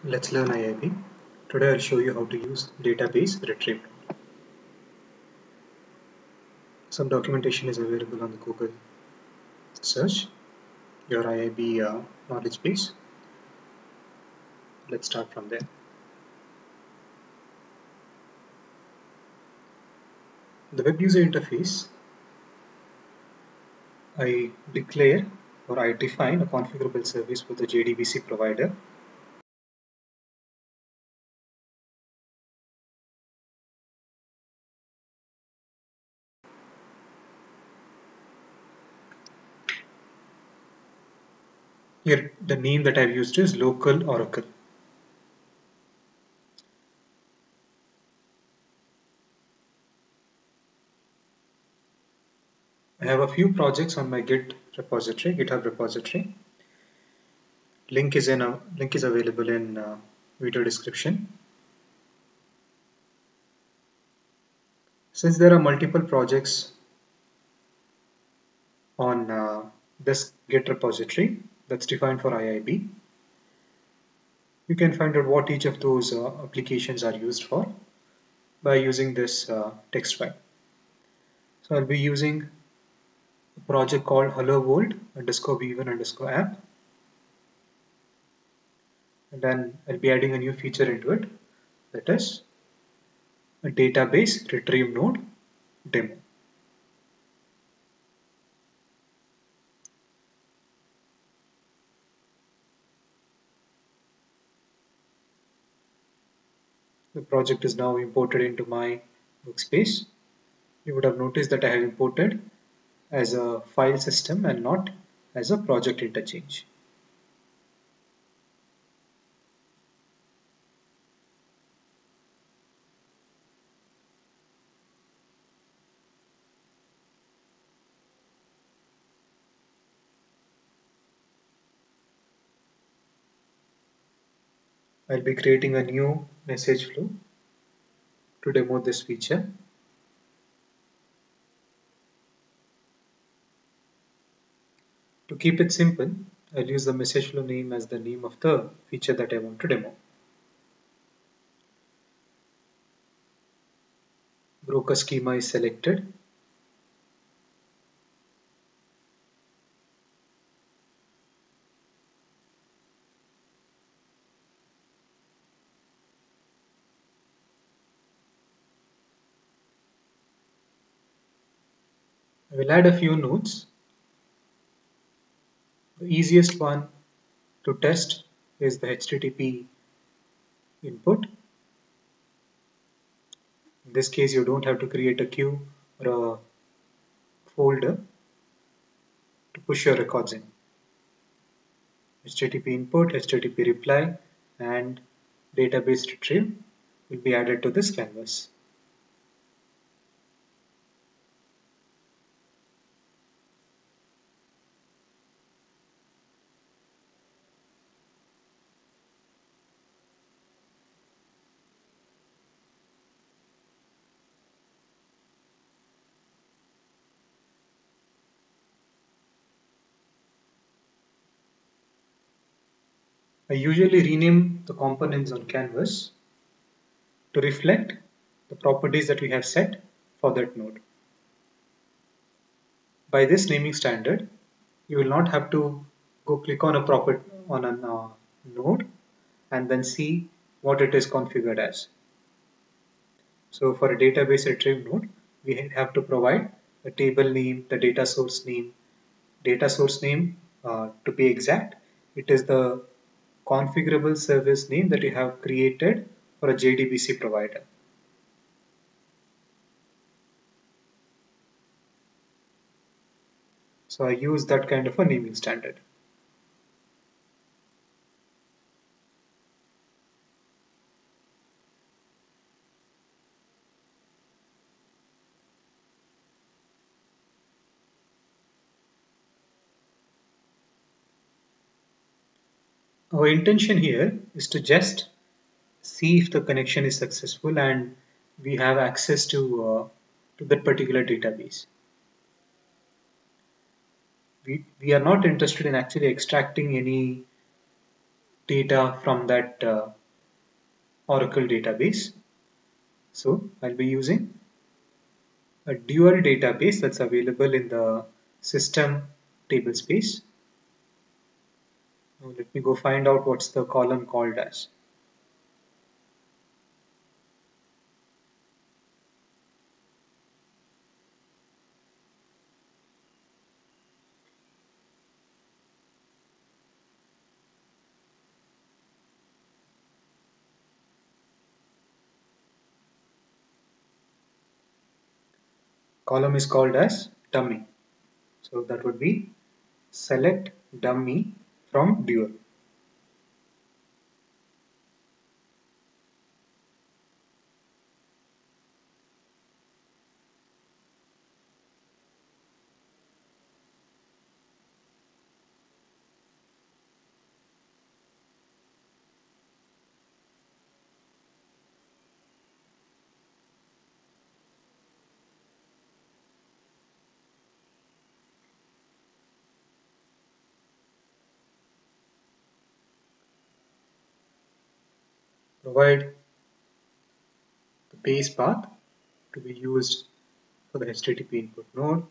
Let's learn IIB. Today I'll show you how to use database retrieve. Some documentation is available on the Google search your IIB knowledge base. Let's start from there. The web user interface, I declare or I define a configurable service with the JDBC provider. Here the name that I've used is local Oracle. I have a few projects on my GitHub repository. Link is available in video description. Since there are multiple projects on this Git repository that's defined for IIB, you can find out what each of those applications are used for by using this text file. So I'll be using a project called hello world _v1 _app, and then I'll be adding a new feature into it, that is a database retrieve node demo. The project is now imported into my workspace. You would have noticed that I have imported as a file system and not as a project interchange. I'll be creating a new message flow to demo this feature. To keep it simple, I'll use the message flow name as the name of the feature that I want to demo. Broker schema is selected. I will add a few nodes. The easiest one to test is the HTTP input. In this case, you don't have to create a queue or a folder to push your records in. HTTP input, HTTP reply, and database retrieve will be added to this canvas. I usually rename the components on canvas to reflect the properties that we have set for that node. By this naming standard, you will not have to go click on a node and then see what it is configured as. So for a database retrieve node, we have to provide a table name, the data source name. To be exact, it is the configurable service name that you have created for a JDBC provider. So I use that kind of a naming standard. Our intention here is to just see if the connection is successful and we have access to that particular database. We are not interested in actually extracting any data from that Oracle database. So I'll be using a dual database that's available in the system table space. Now let me go find out what's the column called as. Column is called as dummy. So that would be select dummy from dual. Provide the base path to be used for the HTTP input node.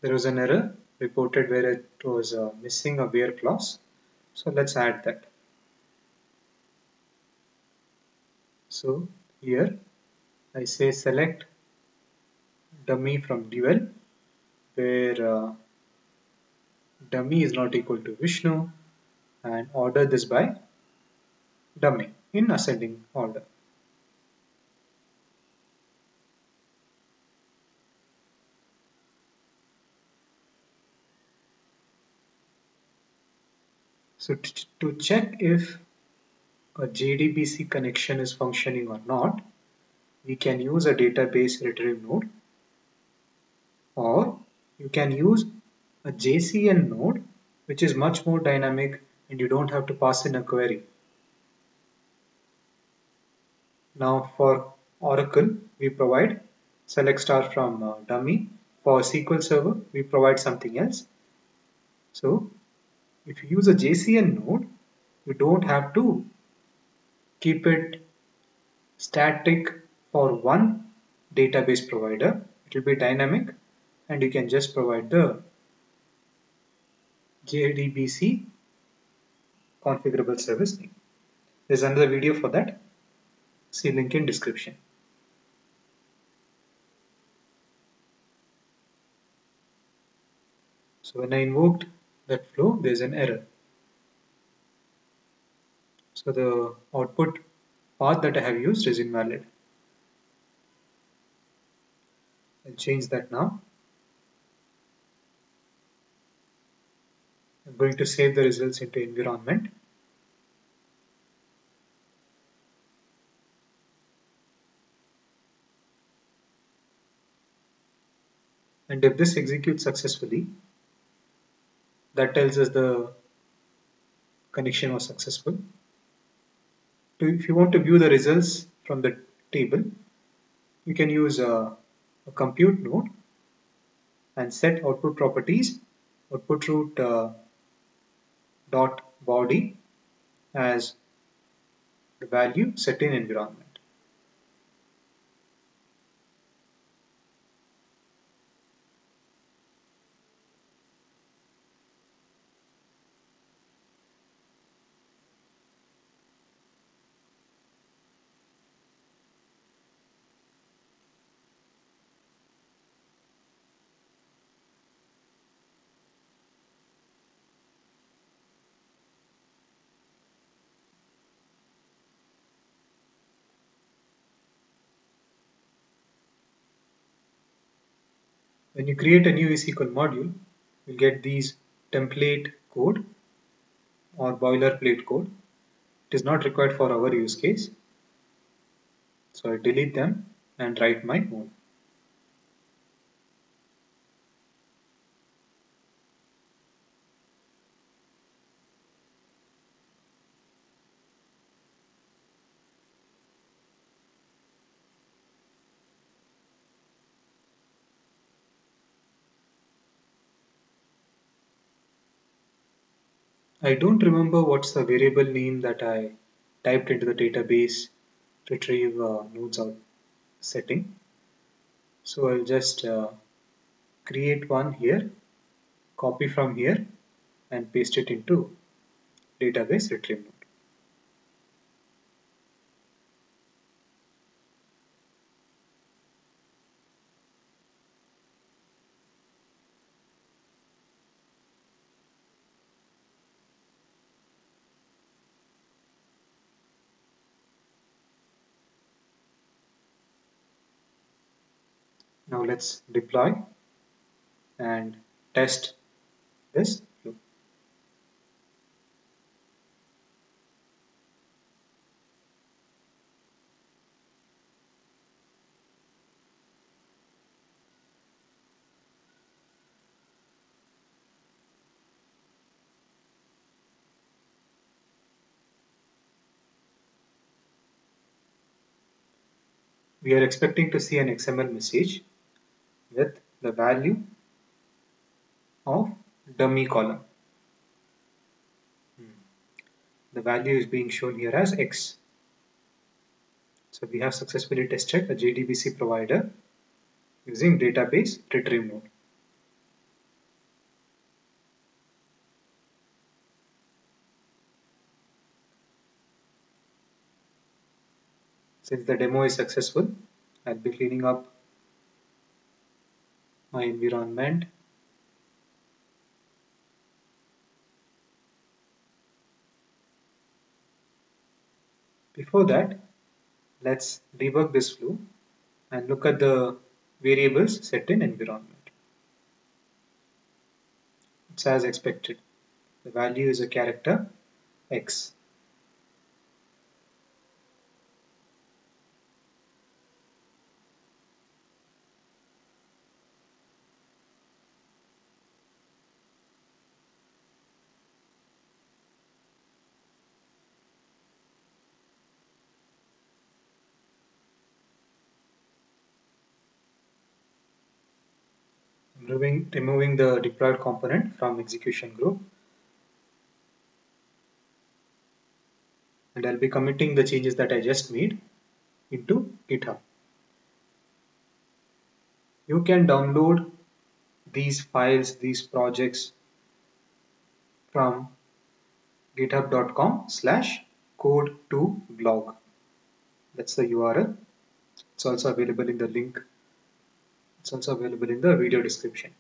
There was an error reported where it was missing a where clause. So let's add that. So here I say select dummy from dual where dummy is not equal to Vishnu and order this by dummy in ascending order. So to check if a JDBC connection is functioning or not, we can use a database retrieve node, or you can use a JCN node, which is much more dynamic and you don't have to pass in a query. Now for Oracle, we provide select star from dummy. For SQL Server, we provide something else. So if you use a JCN node, you don't have to keep it static for one database provider. It will be dynamic and you can just provide the JDBC configurable service name. There's another video for that. See link in description. So when I invoked that flow, there's an error. So the output path that I have used is invalid. I'll change that now. I'm going to save the results into environment. And if this executes successfully, that tells us the connection was successful. If you want to view the results from the table, you can use a compute node and set output properties output root dot body as the value set in environment. When you create a new SQL module, you'll get these template code or boilerplate code. It is not required for our use case. So I delete them and write my own. I don't remember what's the variable name that I typed into the database retrieve nodes out setting. So I'll just create one here, copy from here and paste it into database retrieve node. Now let's deploy and test this flow. We are expecting to see an XML message with the value of dummy column. The value is being shown here as X. So we have successfully tested a JDBC provider using database retrieve node. Since the demo is successful, I'll be cleaning up my environment. Before that, let's debug this flow and look at the variables set in environment. It's as expected. The value is a character X. Removing the deployed component from execution group, and I'll be committing the changes that I just made into GitHub. You can download these files, these projects from github.com/code2blog. That's the URL. It's also available in the link. It's also available in the video description.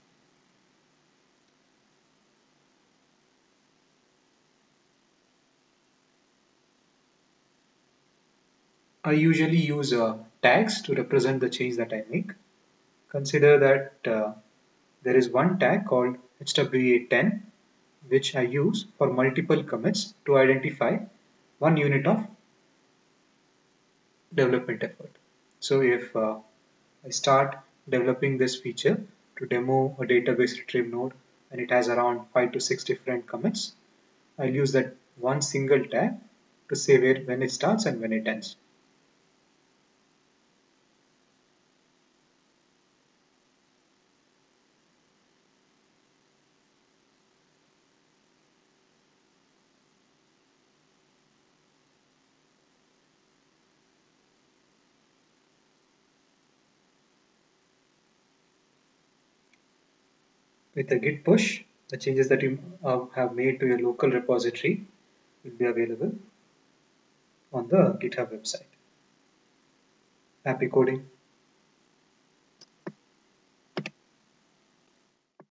I usually use tags to represent the change that I make. Consider that there is one tag called HWA10 which I use for multiple commits to identify one unit of development effort. So if I start developing this feature to demo a database retrieve node and it has around 5 to 6 different commits, I'll use that one single tag to say when it starts and when it ends. With a git push, the changes that you have made to your local repository will be available on the GitHub website. Happy coding!